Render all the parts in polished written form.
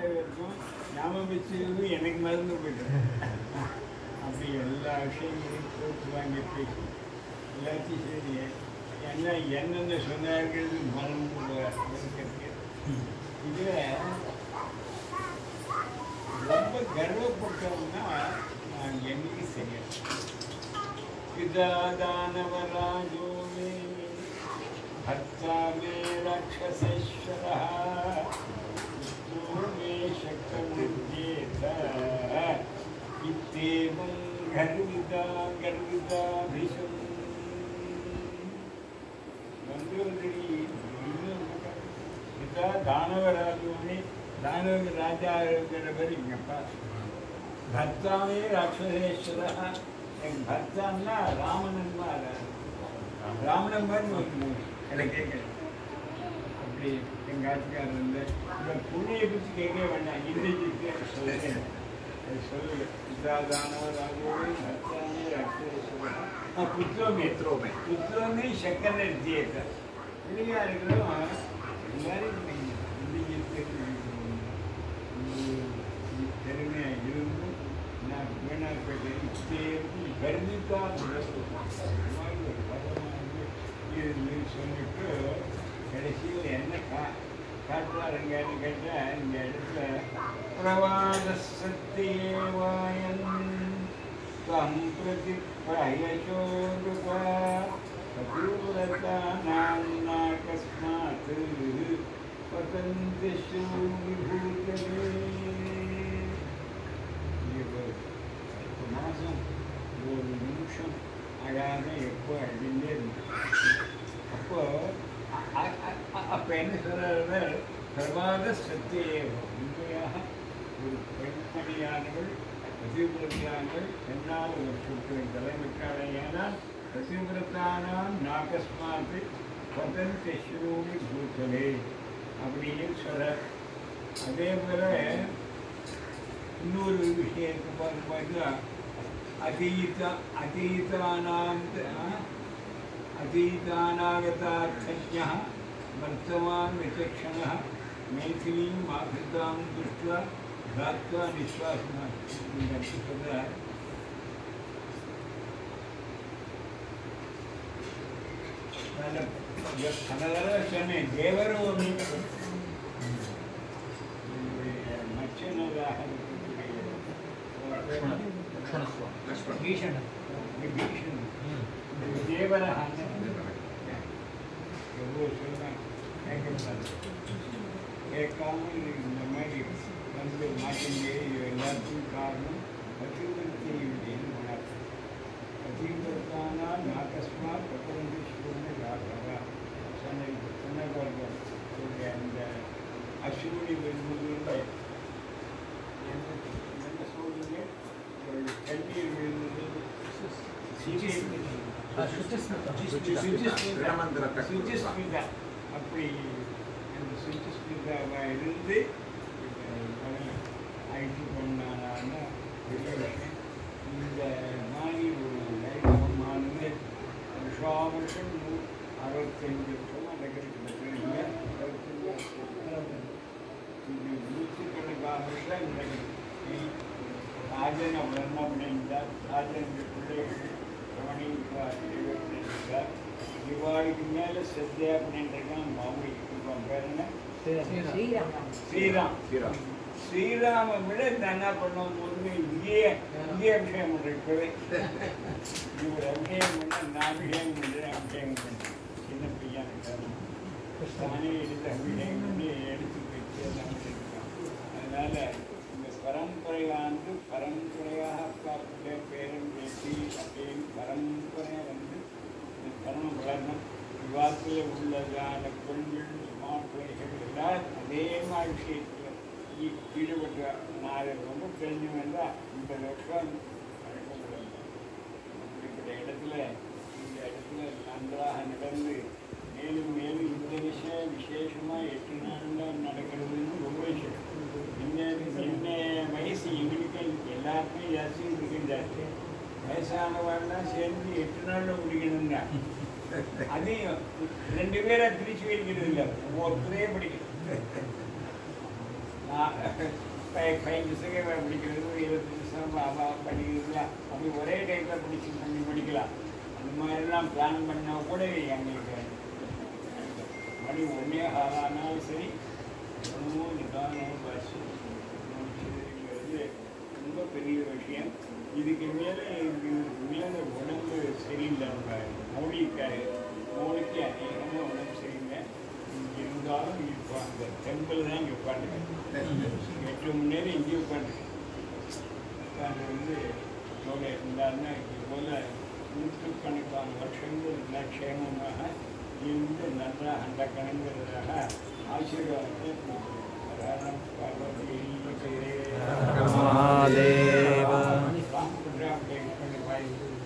இருக்கும் ஞாபகம் வச்சுக்கிறது எனக்கு மறந்து போயிடும். அப்படி எல்லா விஷயங்களையும் போட்டு வாங்கி பேசி எல்லாத்தையும் சரி என்ன என்னென்ன சொன்னார்கள் மறந்து போகிறது. இதில் ரொம்ப கர்வப்பட்டோம்னா நான் என்னைக்கு செய்யணும். பிதாதானவராஜோ மே भर्ता मे राक्षसेश्वरः पुत्रो मे शक्तमुद्येत इत्येवं गर्विताभिषम् पिता दानवराजो में दानव राजा भर्ता मे राक्षसेश्वरः भर्ता रामनन्मार ராமனம்பர்னு எனக்கு கேட்குறேன். அப்படி எங்கள் ஆட்சிக்காரர் வந்து இந்த புண்ணியை பற்றி கேட்க வேண்டாம், இன்றைக்கு சொல்லுறேன். அது சொல்லு பிதாதானவராகவே பர்த்தாமே ராட்சசேஸ்வரः புத்திரோமே சக்கர ஜேத இல்லையா இருக்கிறோம். எல்லாரும் திறமையாக இருந்து நான் வீணாக போயிட்டேன். கர்விக்கா சொல்லிட்டு கடைசியில் என்ன காட்டுறாருங்கன்னு கேட்டால் இந்த இடத்துல பிரவாத சத்தியேவாயன் தம் பிரதி பிரயோகஸ்மாத் பதந்தி விபூதே. மாதம் ஒரு நிமிஷம் அழகாக எப்போ அழிந்தே இருந்தது. அப்போ என்ன சொல்றாரு, பிரபாத சத்தியே உண்மையாக ஒரு பெண்மணியானவள் பதிவிரத்தியானவள் என்னால் ஒரு சுற்றின் தலைமைக்காரையானால் பதிவிரத்தானாம் நாகஸ்மாத்து பதந்தி ஸ்ரூமி பூத்தலே அப்படின்னு சொல்றார். அதே போல இன்னொரு விஷயத்தை பார்த்தா अतीतानागतार्थज्ञः वर्तमान विचक्षणः मैथिलीं आकृतां दृष्ट्वा धात्वा निश्वासः. சொன்ன தேவரோமி மச்சனதாக தேவராக எவ்வளோ சொல்கிறாங்க கேட்காமல் இந்த மாதிரி வந்து மாட்டிங்கே. எல்லாத்துக்கும் காரணம் பதிவிரத்தையுடைய மனம். பதிவிரத்தானால் நாகஸ்மாத் பத்தொன்பது சூழ்நிலை ராகவா சொன்னவர்கள் அந்த அசூரி விழுந்தது என்ன சூழ்நிலை கண்ணீர் விழுந்தது அப்படி அந்த சுச்சிஸ்மிதாவாக இருந்து ஆயிட்டு பண்ணான பெரிய விஷயம். இந்த மாதிரி ஒரு லைஃபமானது வருஷம் 65 வருஷமாக நடக்கிறது. நூற்றுக்கணக்காக வருஷம் நடக்கிறது. ராஜன் அவர் என்ன பண்ணியிருந்தார், ராஜனுடைய பிள்ளைகள் கவனிப்பார். திவாலிக்கு மேலே சத்யா பண்ணிட்டுருக்கான். மாமி பேர் என்ன, ஸ்ரீராம். ஸ்ரீராமை விட என்ன பண்ணும் போது இங்கேயே அபிஷேகம் பண்ணிருக்கவே இவர் அபிஷேகம் பண்ண நான் அபிஷேகம் பண்ணுறேன். அபிஷேகம் பண்ணுறேன் சின்ன பையன் தானே எடுத்து அபிஷேகம் பண்ணி எடுத்து வச்சு இருக்கான். அதனால இந்த பரம்பரையாண்டு பரம்பரையாக அப்பா பிள்ளை பேரன் பேசி அப்படின்னு பரம்பரையாக வந்து இந்த தர்மம் வளரணும். விவாதத்தில் உள்ளதான பெண்கள் மாப்பிள்ளைகள் எல்லாம் அதே மாதிரி விஷயத்தில் ஈடுபட்டு நான் ரொம்ப தெரிஞ்சவன் தான். 50 வருஷம் நடக்கக்கூடாது. அப்படிப்பட்ட இடத்துல இந்த இடத்துல நன்றாக நடந்து மேலும் மேலும் இந்த விஷயம் விசேஷமாக 8 நாள் தான் நடக்கிறதுன்னு ரொம்ப விஷயம். என்ன வயசு எங்களுக்கு எல்லாருமே ஜாஸ்தி இருக்கின்றாச்சு. வயசானவாள்லாம் சேர்ந்து 8 நாளில் முடிக்கணுங்க. அதையும் 2 பேரை பிரித்து வைக்கிறது இல்லை, ஒருத்தரே படிக்கணும். 5 செகண்ட் படிக்கிறது 20 நிமிஷம் படிக்கிறது அப்படி ஒரே டைப்பில் படிக்கலாம். அந்த மாதிரிலாம் பிளான் பண்ணால் கூட எங்களுக்கு மணி 1:15 ஆனாலும் சரி ஒன்றும் நிதானம் பஸ் முடிச்சதுங்கிறது ரொம்ப பெரிய விஷயம். இதுக்கு மேலே உடம்பு சரியில்லை. மௌலிக்கு அநேகமாக உடம்பு சரியில்லை. இருந்தாலும் இப்போ அந்த டெம்பிள் தான் இங்கே உட்காந்துருக்கேன். 8 மணி நேரம் இங்கே உட்காந்துருக்கேன். உட்காந்து எவ்வளோ இருந்தாருன்னா இது போல் நூற்றுக்கணக்கான வருஷங்கள் நல்லா க்ஷேமமாக இருந்து நல்லா அந்த கணங்கிறதாக ஆசீர்வாதத்தை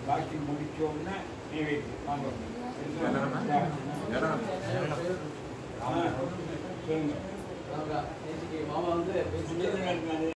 பாக்கி முடிச்சோம்னா சொல்லுங்க. மாமா வந்து